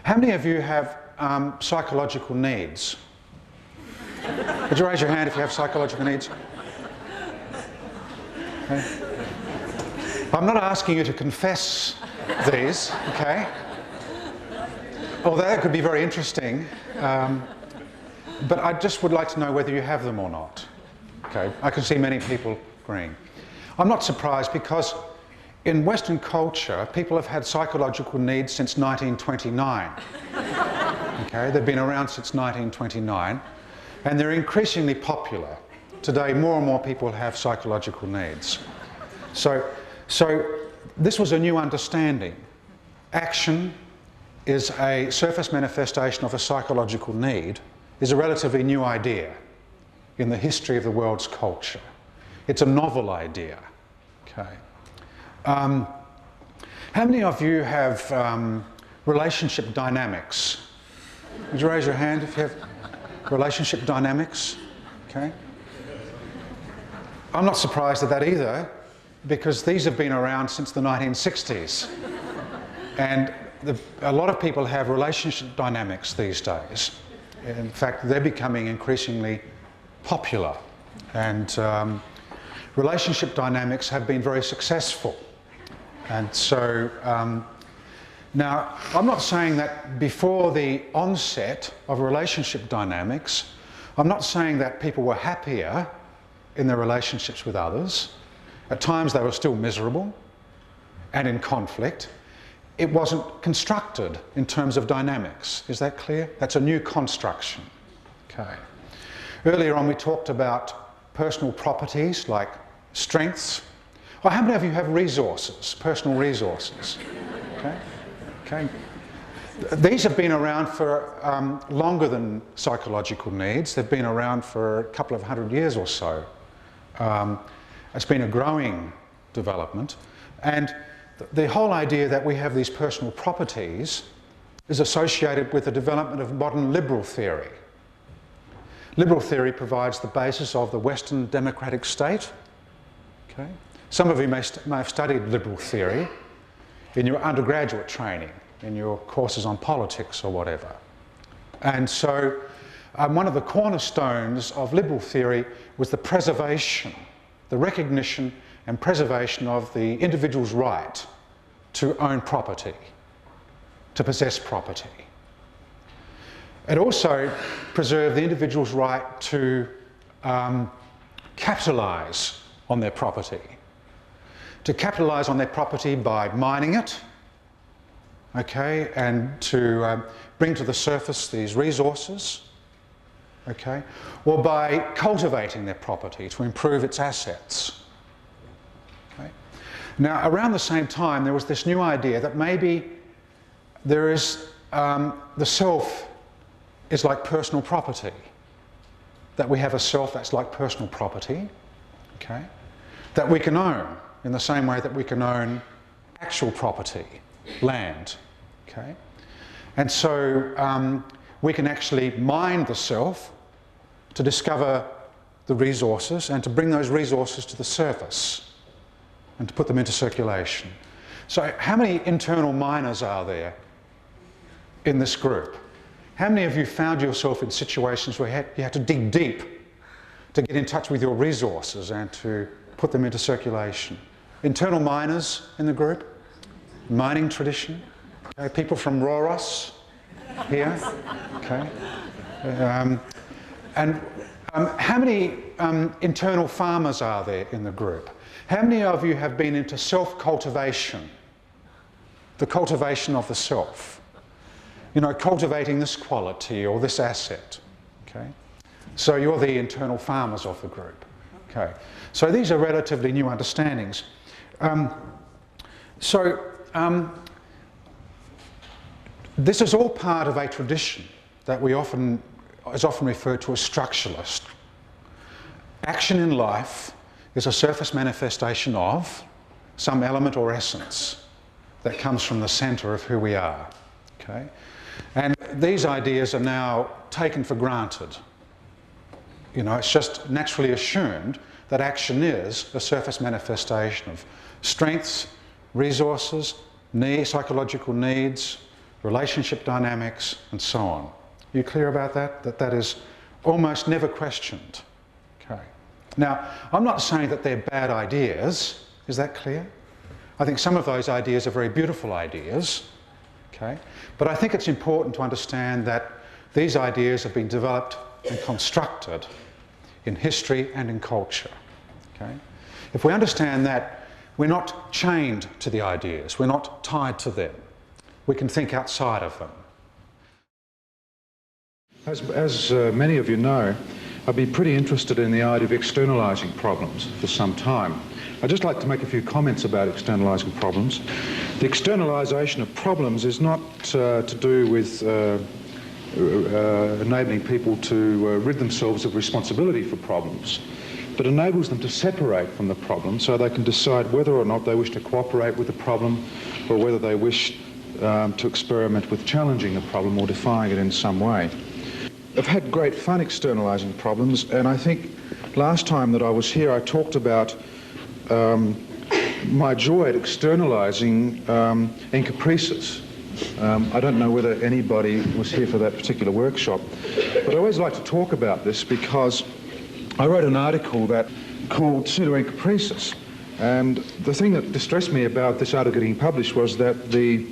How many of you have psychological needs? Would you raise your hand if you have psychological needs? Okay. I'm not asking you to confess these, okay? Although that could be very interesting, but I just would like to know whether you have them or not. Okay, I can see many people agreeing. I'm not surprised because in Western culture, people have had psychological needs since 1929. Okay, they've been around since 1929, and they're increasingly popular. Today, more and more people have psychological needs. So this was a new understanding. Action is a surface manifestation of a psychological need, is a relatively new idea in the history of the world's culture. It's a novel idea. Okay. How many of you have relationship dynamics? Would you raise your hand if you have relationship dynamics? Okay. I'm not surprised at that either, because these have been around since the 1960s. And a lot of people have relationship dynamics these days. In fact, they're becoming increasingly popular. And relationship dynamics have been very successful. And so, now, I'm not saying that before the onset of relationship dynamics, I'm not saying that people were happier in their relationships with others. At times they were still miserable and in conflict. It wasn't constructed in terms of dynamics. Is that clear? That's a new construction. Okay. Earlier on we talked about personal properties like strengths. Well, how many of you have resources, personal resources? Okay. Okay. These have been around for longer than psychological needs. They've been around for a couple of 100 years or so. It's been a growing development, and the whole idea that we have these personal properties is associated with the development of modern liberal theory. Liberal theory provides the basis of the Western democratic state. Okay. Some of you may have studied liberal theory in your undergraduate training, in your courses on politics or whatever. And so one of the cornerstones of liberal theory was the preservation, the recognition and preservation of the individual's right to own property, to possess property. It also preserved the individual's right to capitalise on their property. To capitalise on their property by mining it, okay, and to bring to the surface these resources, okay, or by cultivating their property to improve its assets. Okay. Now, around the same time, there was this new idea that maybe there is the self is like personal property, that we have a self that's like personal property, okay, that we can own in the same way that we can own actual property, land, okay? And so we can actually mine the self to discover the resources and to bring those resources to the surface and to put them into circulation. So how many internal miners are there in this group? How many of you found yourself in situations where you had to dig deep to get in touch with your resources and to put them into circulation? Internal miners in the group? Mining tradition? Okay, people from Rhoros here? Okay. And how many internal farmers are there in the group? How many of you have been into self-cultivation? The cultivation of the self. You know, cultivating this quality or this asset. Okay. So you're the internal farmers of the group. Okay. So these are relatively new understandings. This is all part of a tradition that is often referred to as structuralist. Action in life is a surface manifestation of some element or essence that comes from the centre of who we are. Okay? And these ideas are now taken for granted. You know, it's just naturally assumed that action is a surface manifestation of strengths, resources, psychological needs, relationship dynamics, and so on. You clear about that? That is almost never questioned. Okay. Now, I'm not saying that they're bad ideas. Is that clear? I think some of those ideas are very beautiful ideas. Okay. But I think it's important to understand that these ideas have been developed and constructed in history and in culture. Okay. If we understand that, we're not chained to the ideas. We're not tied to them. We can think outside of them. As many of you know, I've been pretty interested in the idea of externalising problems for some time. I'd just like to make a few comments about externalising problems. The externalisation of problems is not to do with enabling people to rid themselves of responsibility for problems, but enables them to separate from the problem so they can decide whether or not they wish to cooperate with the problem or whether they wish to experiment with challenging the problem or defying it in some way. I've had great fun externalising problems, and I think last time that I was here I talked about my joy at externalising encaprices. I don't know whether anybody was here for that particular workshop, but I always like to talk about this because I wrote an article called Pseudo-Encaprices, and the thing that distressed me about this article getting published was that the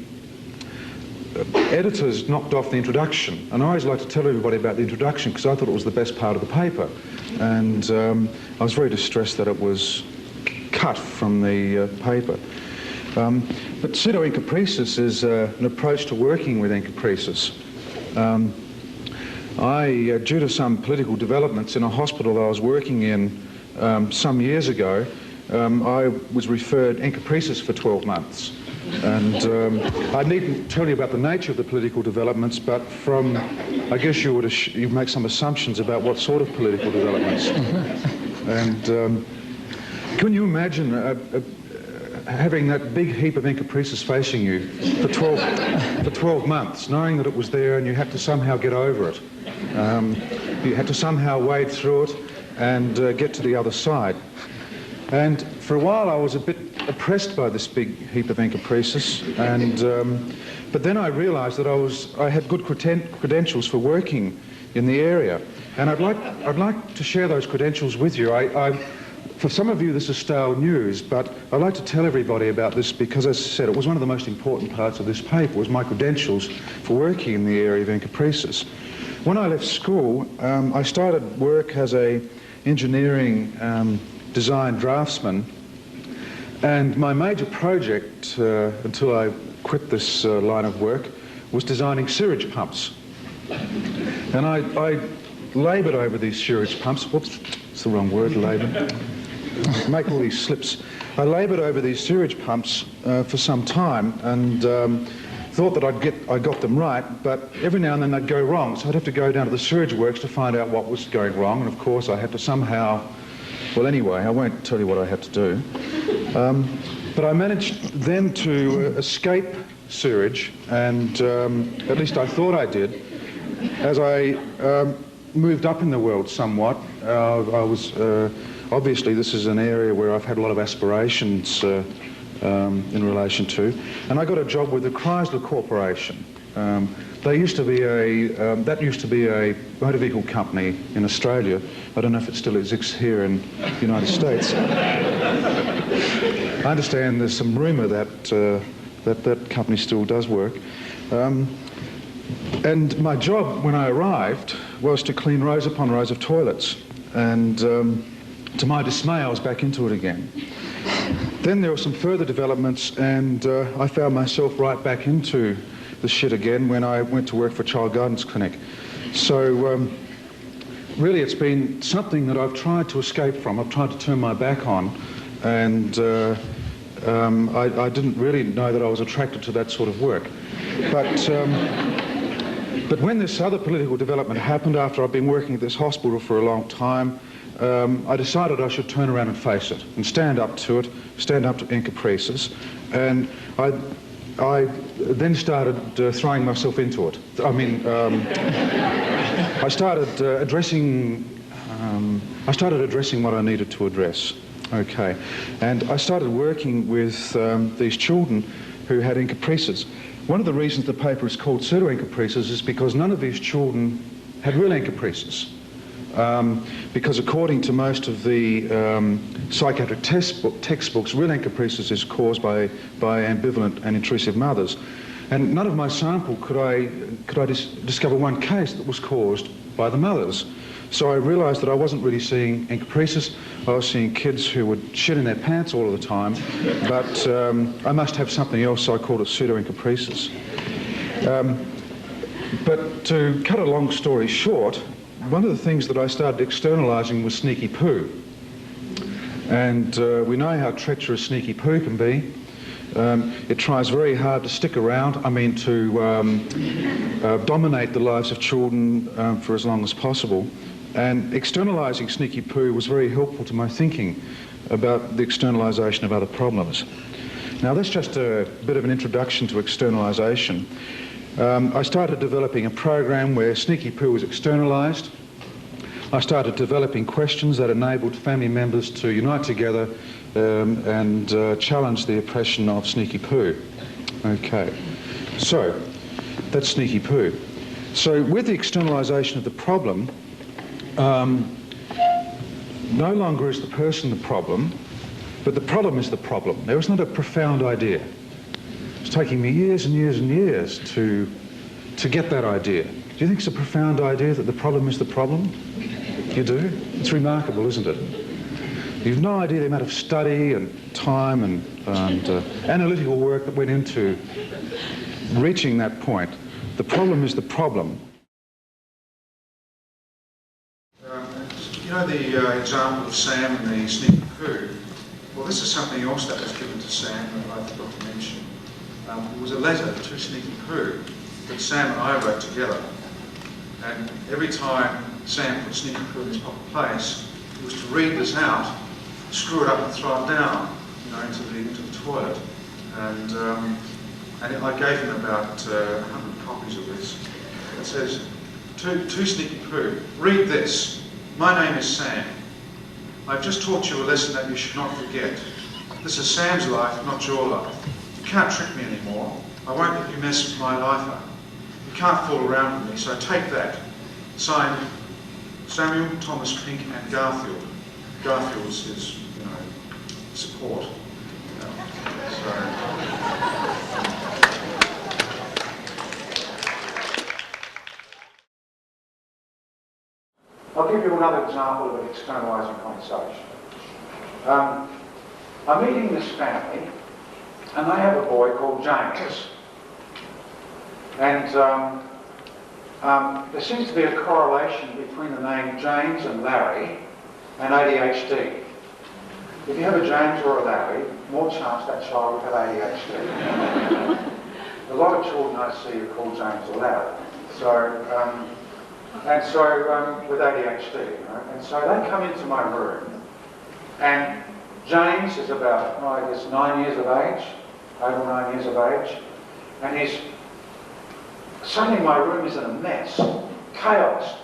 editors knocked off the introduction, and I always like to tell everybody about the introduction because I thought it was the best part of the paper, and I was very distressed that it was cut from the paper. But pseudo-encaprices is an approach to working with encaprices. Due to some political developments in a hospital I was working in some years ago, I was referred encaprices for 12 months. And I needn't tell you about the nature of the political developments, but from, I guess you make some assumptions about what sort of political developments. And can you imagine having that big heap of encaprices facing you for 12 months, knowing that it was there and you had to somehow get over it? You had to somehow wade through it and get to the other side. And for a while I was a bit oppressed by this big heap of encaprices, and but then I realised that I had good credentials for working in the area, and I'd like to share those credentials with you. For some of you this is stale news, but I'd like to tell everybody about this because, as I said, it was one of the most important parts of this paper, was my credentials for working in the area of encaprices. When I left school, I started work as a engineering design draftsman, and my major project until I quit this line of work was designing sewage pumps. And I laboured over these sewage pumps. Whoops, it's the wrong word, labour. Make all these slips. I laboured over these sewage pumps for some time, and thought that I got them right, but every now and then they'd go wrong, so I'd have to go down to the sewage works to find out what was going wrong, and of course I had to somehow, well anyway, I won't tell you what I had to do, but I managed then to escape sewage, and at least I thought I did, as I moved up in the world somewhat. I was obviously this is an area where I've had a lot of aspirations in relation to, and I got a job with the Chrysler Corporation. That used to be a motor vehicle company in Australia. I don't know if it still exists here in the United States. I understand there's some rumour that that company still does work. And my job when I arrived was to clean rows upon rows of toilets, and to my dismay I was back into it again. Then there were some further developments, and I found myself right back into the shit again when I went to work for a child guidance clinic. So really it's been something that I've tried to escape from. I've tried to turn my back on, and I didn't really know that I was attracted to that sort of work. But when this other political development happened, after I've been working at this hospital for a long time, I decided I should turn around and face it and stand up to it, stand up to encaprices, and I then started throwing myself into it. I mean, I started addressing what I needed to address. Okay, and I started working with these children who had encaprices. One of the reasons the paper is called pseudo-encopresis is because none of these children had real encopresis. Because according to most of the psychiatric textbooks, real encopresis is caused by ambivalent and intrusive mothers. And none of my sample could I discover one case that was caused by the mothers. So I realised that I wasn't really seeing encopresis. I was seeing kids who would shit in their pants all of the time, but I must have something else, so I called it pseudo-encopresis. But to cut a long story short, one of the things that I started externalising was sneaky poo. And we know how treacherous sneaky poo can be. It tries very hard to stick around, to dominate the lives of children for as long as possible. And externalising sneaky poo was very helpful to my thinking about the externalisation of other problems. Now that's just a bit of an introduction to externalisation. I started developing a program where sneaky poo was externalised. I started developing questions that enabled family members to unite together and challenge the oppression of sneaky poo. Okay, so that's sneaky poo. So with the externalisation of the problem, no longer is the person the problem, but the problem is the problem. There was not a profound idea. It's taking me years and years and years to get that idea. Do you think it's a profound idea that the problem is the problem? You do? It's remarkable, isn't it? You've no idea the amount of study and time and analytical work that went into reaching that point. The problem is the problem. You know the example of Sam and the sneaky poo? Well, this is something else that was given to Sam that I forgot to mention. It was a letter to Sneaky Poo that Sam and I wrote together. And every time Sam put Sneaky Poo in his proper place, he was to read this out, screw it up and throw it down, into the toilet. And I gave him about 100 copies of this. It says, to Sneaky Poo, read this. My name is Sam. I've just taught you a lesson that you should not forget. This is Sam's life, not your life. You can't trick me anymore. I won't let you mess my life up. You can't fool around with me, so take that. Signed, Samuel, Thomas, Pink and Garfield. Garfield's his, support. I'll give you another example of an externalising conversation. I'm meeting this family, and they have a boy called James. And there seems to be a correlation between the name James and Larry and ADHD. If you have a James or a Larry, more chance that child will have ADHD. A lot of children I see are called James or Larry. With ADHD, and so they come into my room, and James is about, 9 years of age, 8 or 9 years of age, and suddenly my room is in a mess, chaos,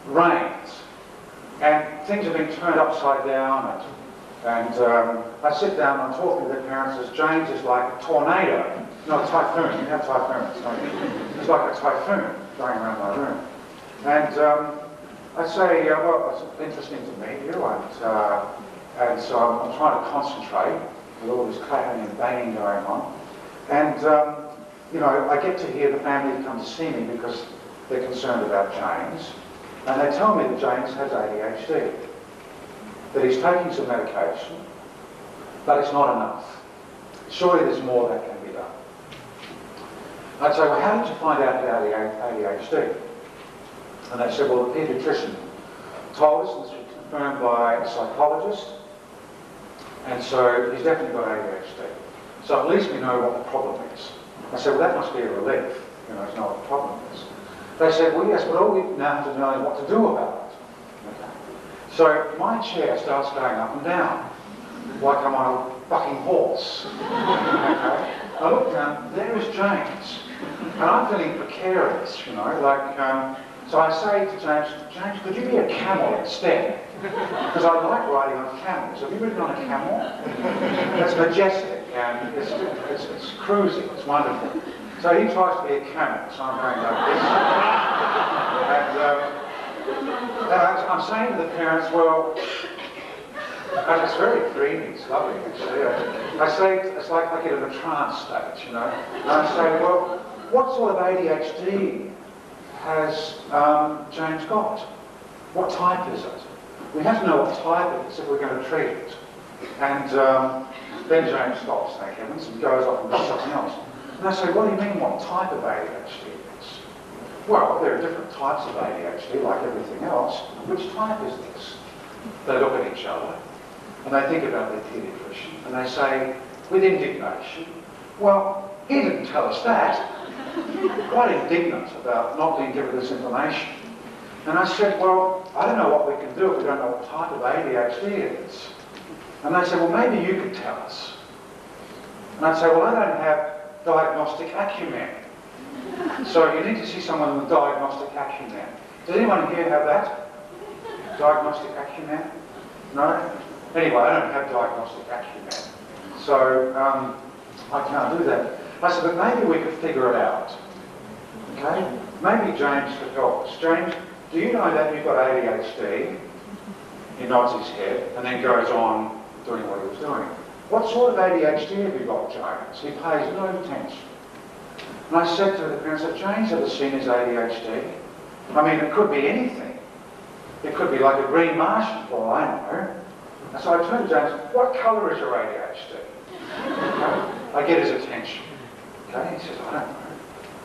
rains, and things have been turned upside down, and I sit down and I'm talking to the parents as James is like a tornado, not a typhoon. You have typhoons, don't you? It's like a typhoon going around my room. And I say, well, it's interesting to meet you, and so I'm trying to concentrate with all this clapping and banging going on. And, I get to hear the family come to see me because they're concerned about James. And they tell me that James has ADHD, that he's taking some medication, but it's not enough. Surely there's more that can be done. I'd say, well, how did you find out about ADHD? And they said, well, the paediatrician told us, and this was confirmed by a psychologist, and so he's definitely got ADHD. So at least we know what the problem is. I said, well, that must be a relief, to know what the problem is. They said, well, yes, but all we now have to know is what to do about it. Okay. So my chair starts going up and down, like I'm on a bucking horse. Okay. I look down, there is James, and I'm feeling precarious, so I say to James, could you be a camel instead? Because I like riding on camels. Have you ridden on a camel? It's majestic and it's cruising, it's wonderful. So he tries to be a camel, so I'm going like this. And I'm saying to the parents, well, and it's very dreamy, it's lovely actually. I say, it's like I get in a trance state, you know. And I say, well, what sort of ADHD has James got? What type is it? We have to know what type it is if we're going to treat it. And then James stops, thank heavens, and goes off and does something else. And I say, what do you mean, what type of ADHD it is? Well, there are different types of ADHD, like everything else. Which type is this? They look at each other, and they think about their pediatrician, and they say, with indignation, well, he didn't tell us that. Quite indignant about not being given this information. And I said, well, I don't know what we can do if we don't know what type of ADHD it is. And they said, well, maybe you could tell us. And I'd say, well, I don't have diagnostic acumen. So you need to see someone with diagnostic acumen. Does anyone here have that? Diagnostic acumen? No? Anyway, I don't have diagnostic acumen. So I can't do that. I said, but maybe we could figure it out. Okay? Maybe James could help us. James, do you know that you've got ADHD? He nods his head and then goes on doing what he was doing. What sort of ADHD have you got, James? He pays no attention. And I said to the parents, have James ever seen his ADHD? I mean, it could be anything. It could be like a green Martian, for all I know. And so I turned to James, what colour is your ADHD? Okay. I get his attention. Okay, he says, I don't know.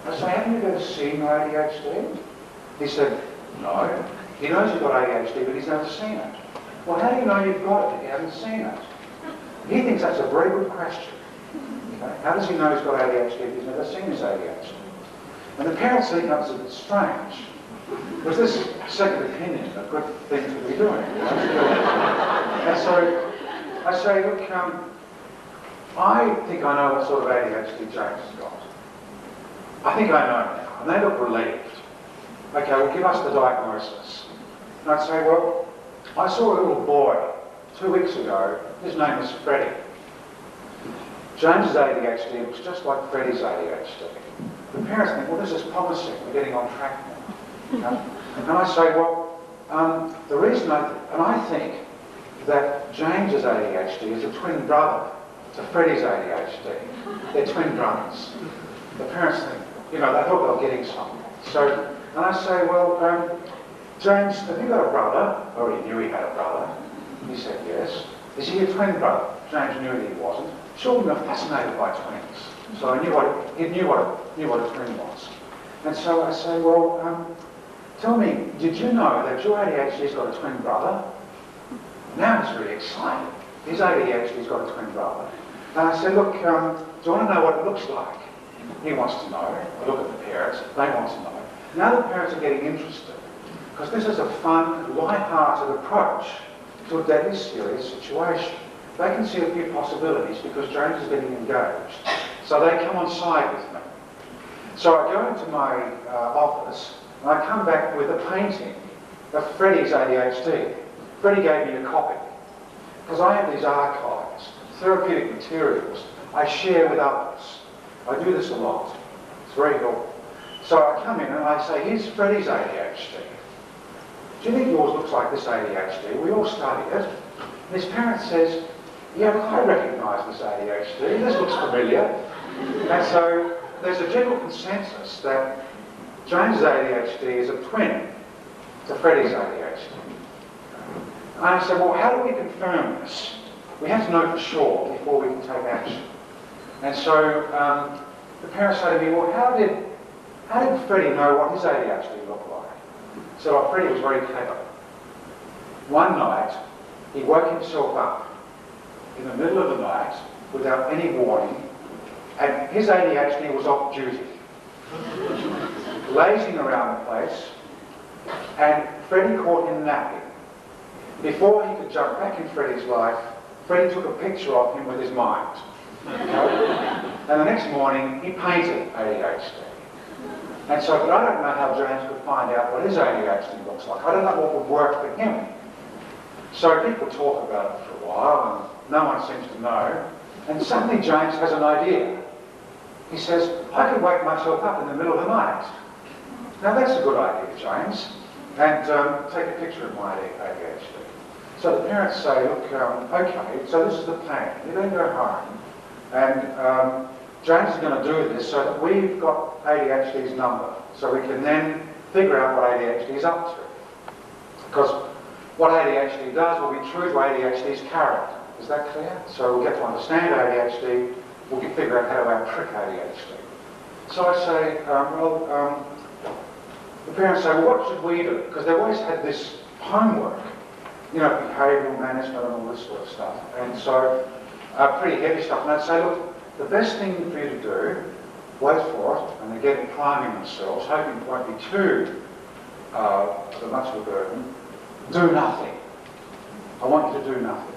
I say, haven't you ever seen your ADHD? He said, no. He knows you've got ADHD, but he's never seen it. Well, how do you know you've got it if you haven't seen it? He thinks that's a very good question. Okay? How does he know he's got ADHD if he's never seen his ADHD? And the parents think that's a bit strange. Was this second opinion a good thing to be doing? And so I say, look, I think I know what sort of ADHD James has got. I think I know now. And they look relieved. Okay, well, give us the diagnosis. And I'd say, well, I saw a little boy 2 weeks ago. His name was Freddie. James's ADHD looks just like Freddie's ADHD. The parents think, well, this is promising. We're getting on track now. And I say, well, the reason I think that James's ADHD is a twin brother to Freddie's ADHD. They're twin brothers. The parents think, you know, they thought they were getting something. So, and I say, well, James, have you got a brother? Oh, he knew he had a brother. He said, yes. Is he a twin brother? James knew that he wasn't. Children are fascinated by twins. So I knew he knew what a twin was. And so I say, well, tell me, did you know that your ADHD's got a twin brother? Now he's really excited. His ADHD's got a twin brother. And I said, look, do you want to know what it looks like? He wants to know. I look at the parents. They want to know. Now the parents are getting interested. Because this is a fun, light-hearted approach to a deadly serious situation. They can see a few possibilities because James is getting engaged. So they come on side with me. So I go into my office and I come back with a painting of Freddie's ADHD. Freddie gave me a copy. Because I have these archives, therapeutic materials I share with others. I do this a lot. It's very helpful. So I come in and I say, here's Freddie's ADHD. Do you think yours looks like this ADHD? We all study it. And his parent says, yeah, look, I recognise this ADHD. This looks familiar. And so there's a general consensus that James' ADHD is a twin to Freddie's ADHD. And I said, well, how do we confirm this? We have to know for sure before we can take action. And so the parents say to me, well, how did Freddie know what his ADHD looked like? So Freddie was very clever. One night, he woke himself up in the middle of the night without any warning, and his ADHD was off duty, lazing around the place, and Freddie caught him napping. Before he could jump back in Freddie's life, Freddie took a picture of him with his mind. Okay? And the next morning, he painted ADHD. And so, but I don't know how James could find out what his ADHD looks like. I don't know what would work for him. So people talk about it for a while, and no one seems to know. And suddenly James has an idea. He says, I can wake myself up in the middle of the night. Now that's a good idea, James. And take a picture of my ADHD. So the parents say, look, okay, so this is the plan. You then go home and James is going to do this so that we've got ADHD's number. So we can then figure out what ADHD is up to. Because what ADHD does will be true to ADHD's character. Is that clear? So we'll get to understand ADHD, we'll figure out how to out-trick ADHD. So I say, the parents say, well, what should we do? Because they've always had this homework, you know, behavioural management and all this sort of stuff. And so, pretty heavy stuff. And I'd say, look, the best thing for you to do, wait for it, and they're getting priming themselves, hoping it won't be too much of a burden, do nothing. I want you to do nothing.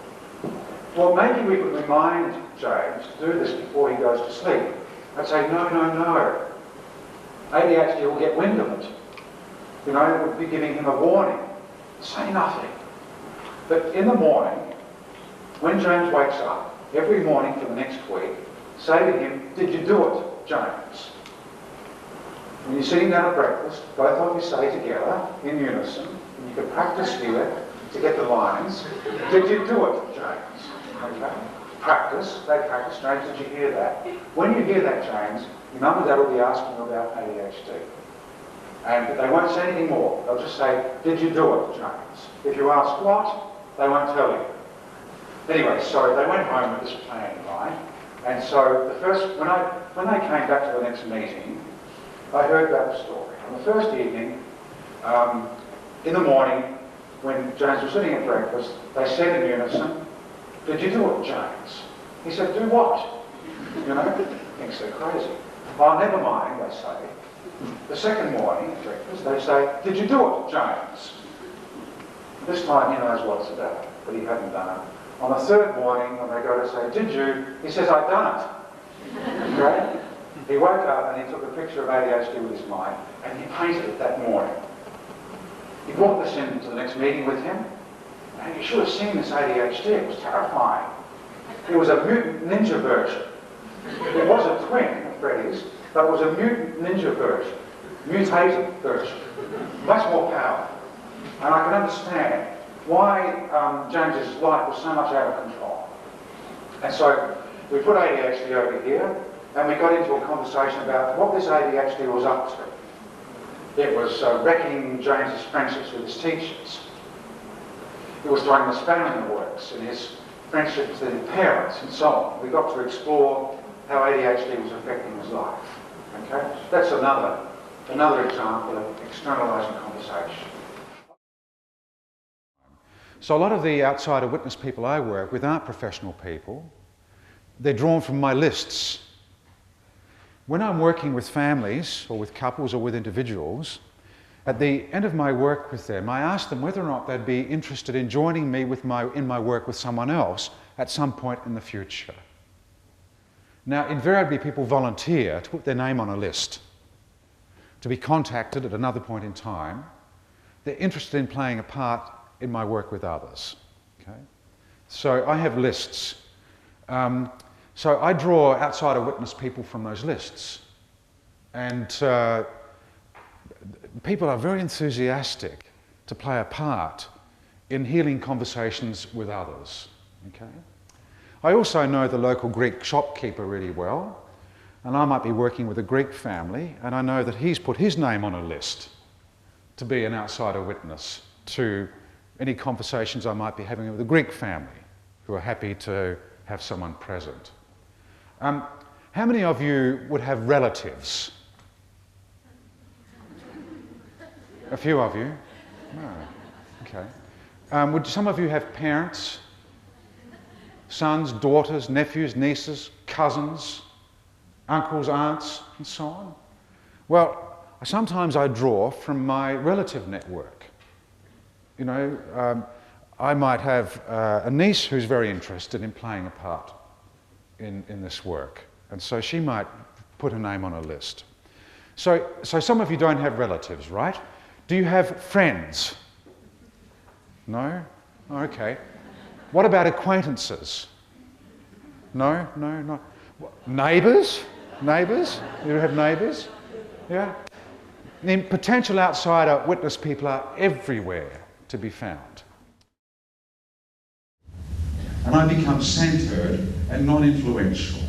Well, maybe we could remind James to do this before he goes to sleep. I'd say, no, no, no. ADHD will get wind of it. You know, it would be giving him a warning. Say nothing. But in the morning, when James wakes up, every morning for the next week, say to him, did you do it, James? When you're sitting down at breakfast, both of you say together, in unison, and you can practice here to get the lines, did you do it, James? Okay? Practice, they practice. James, did you hear that? When you hear that, James, your mum and dad will be asking you about ADHD. And they won't say anything more. They'll just say, did you do it, James? If you ask what, they won't tell you. Anyway, so they went home with this plan, right? And so the first, when they came back to the next meeting, I heard that story. On the first evening, in the morning, when James was sitting at breakfast, they said in unison, did you do it, James? He said, do what? You know, thinks they're crazy. Oh, never mind, they say. The second morning at breakfast, they say, did you do it, James? This time he knows what it's about, but he hadn't done it. On the third morning, when they go to say, did you? He says, I've done it. Okay? He woke up and he took a picture of ADHD with his mind, and he painted it that morning. He brought this into the next meeting with him, and you should have seen this ADHD. It was terrifying. It was a mutant ninja version. It was a twin of Freddy's, but it was a mutant ninja version, mutated version, much more powerful. And I can understand why James's life was so much out of control. And so we put ADHD over here, and we got into a conversation about what this ADHD was up to. It was wrecking James's friendships with his teachers. It was throwing the spanner in the works in his friendships with his parents and so on. We got to explore how ADHD was affecting his life. Okay? That's another example of externalising conversation. So a lot of the outsider witness people I work with aren't professional people. They're drawn from my lists. When I'm working with families or with couples or with individuals, at the end of my work with them, I ask them whether or not they'd be interested in joining me in my work with someone else at some point in the future. Now, invariably people volunteer to put their name on a list, to be contacted at another point in time. They're interested in playing a part in my work with others. Okay? So I have lists. So I draw outsider witness people from those lists. And people are very enthusiastic to play a part in healing conversations with others. Okay? I also know the local Greek shopkeeper really well, and I might be working with a Greek family, and I know that he's put his name on a list to be an outsider witness to any conversations I might be having with a Greek family who are happy to have someone present. How many of you would have relatives? A few of you? No. Okay. Would some of you have parents? Sons, daughters, nephews, nieces, cousins, uncles, aunts, and so on? Well, sometimes I draw from my relative network. You know, I might have a niece who's very interested in playing a part in this work, and so she might put her name on a list. So some of you don't have relatives, right? Do you have friends? No? Okay. What about acquaintances? No. Neighbours? Neighbours? You have neighbours? Yeah? The potential outsider witness people are everywhere to be found. And I become centred and non-influential.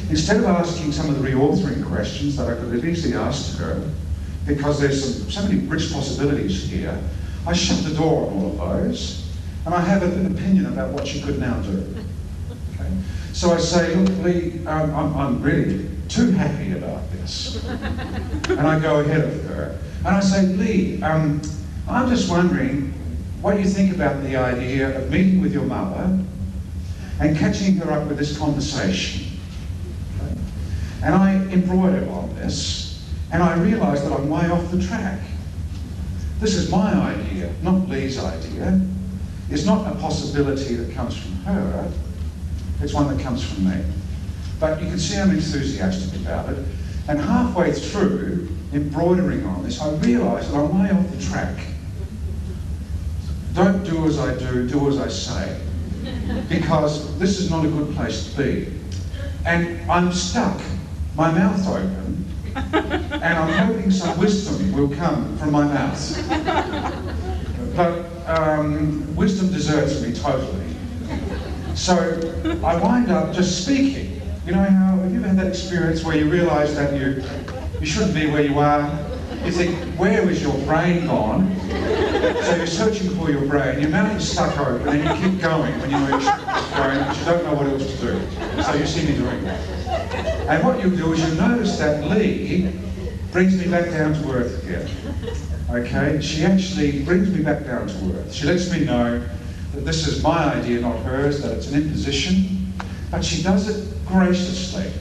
Instead of asking some of the reauthoring questions that I could have easily asked her, because there's so many rich possibilities here, I shut the door on all of those, and I have an opinion about what she could now do. Okay? So I say, look, Lee, I'm really too happy about this. And I go ahead of her, and I say, Lee, I'm just wondering what you think about the idea of meeting with your mother and catching her up with this conversation. Okay? And I embroider on this, and I realise that I'm way off the track. This is my idea, not Lee's idea. It's not a possibility that comes from her, it's one that comes from me. But you can see I'm enthusiastic about it, and halfway through embroidering on this, I realise that I'm way off the track. Don't do as I do, do as I say, because this is not a good place to be. And I'm stuck, my mouth open, and I'm hoping some wisdom will come from my mouth. But wisdom deserts me totally. So I wind up just speaking. You know how, have you ever had that experience where you realise that you shouldn't be where you are? You think, where is your brain gone? So you're searching for your brain, your mouth is stuck open, and you keep going when you know you shouldn't be going, but you don't know what else to do. So you see me doing that. And what you'll do is you'll notice that Lee brings me back down to earth again. Okay? She actually brings me back down to earth. She lets me know that this is my idea, not hers, that it's an imposition, but she does it graciously,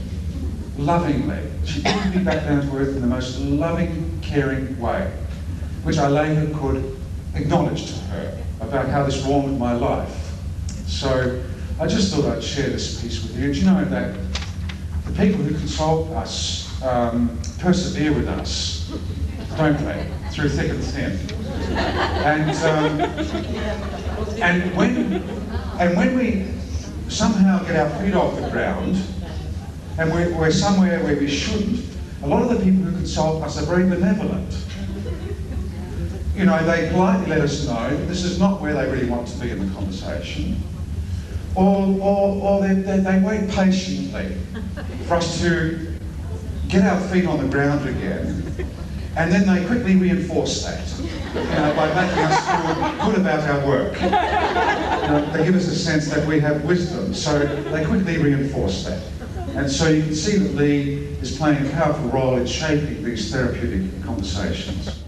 lovingly. She brings me back down to earth in the most loving, caring way, which I later could acknowledge to her about how this warmed my life. So I just thought I'd share this piece with you. Do you know that the people who consult us persevere with us, don't they, through thick and thin? And when we somehow get our feet off the ground, and we're somewhere where we shouldn't, a lot of the people who consult us are very benevolent. You know, they politely let us know that this is not where they really want to be in the conversation. Or they wait patiently for us to get our feet on the ground again, and then they quickly reinforce that, by making us feel good about our work. They give us a sense that we have wisdom, so they quickly reinforce that. And so you can see that Lee is playing a powerful role in shaping these therapeutic conversations.